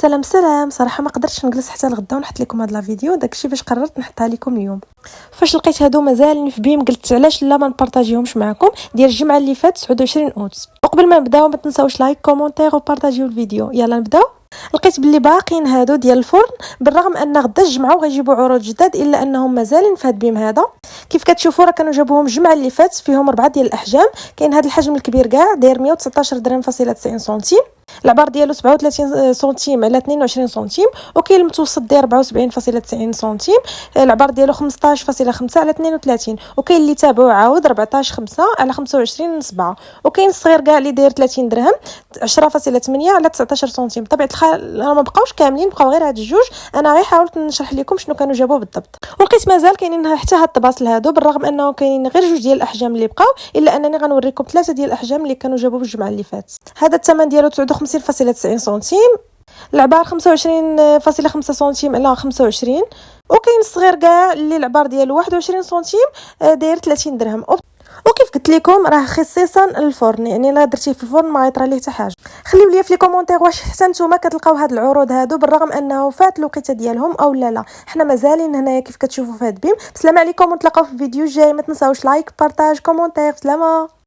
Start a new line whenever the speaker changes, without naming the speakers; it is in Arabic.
سلام سلام. صراحه ما قدرتش نجلس حتى لغدا ونحط لكم هذا الفيديو، داكشي باش قررت نحطها لكم اليوم. فاش لقيت هادو مازال في بيم قلت علاش لا ما نبارطاجيهمش معكم. ديال الجمعه اللي فات 29 اوت. وقبل ما نبداو ما تنساوش لايك كومونتير وبارطاجيو الفيديو. يلا نبداو. لقيت باللي باقيين هادو ديال الفرن، بالرغم ان غدا الجمعه وغيجيبوا عروض جداد الا انهم مازالين في هاد بيم هذا. كيف كتشوفوا راه كانوا جابوهم الجمعه اللي فات، فيهم 4 ديال الاحجام. كاين هذا الحجم الكبير كاع داير 119 درهم فاصله 90 سنتيم، العبار ديالو 37 سنتيم على 22 سنتيم، وكاين المتوسط داير 74.90 سنتيم، العبار ديالو 15.5 على 32، وكاين اللي تابعو عاود 14.5 على 25.7، وكاين الصغير كاع اللي داير 30 درهم 10.8 على 19 سنتيم. طبيعه الحال ما بقاوش كاملين، بقاو غير هاد الجوج. انا غير حاولت نشرح لكم شنو كانوا جابوا بالضبط. ولقيت مازال كاينين حتى هاد الطباصل هادو، بالرغم انه كاينين غير جوج ديال الاحجام اللي بقاو، الا انني غنوريكم 3 ديال الاحجام اللي كانوا جابوا الجمعه اللي فات. هذا الثمن ديالو 59.90 سنتيم، العبار 25.5 سنتيم على 25، وكاين الصغير كاع اللي العبار ديالو 21 سنتيم داير 30 درهم. وكيف قلت لكم راه خصيصا الفرن، يعني لا درتيه في الفرن ما يطرى ليه حتى حاجه. خليو لي في لي كومونتير واش حتى نتوما كتلقاو هاد العروض هادو بالرغم انه فات الوقيته ديالهم او لا. حنا مازالين هنايا كيف كتشوفوا في هاد بيم. بسلام عليكم ونتلاقاو في الفيديو الجاي. ما تنساوش لايك بارطاج كومونتير. سلامه.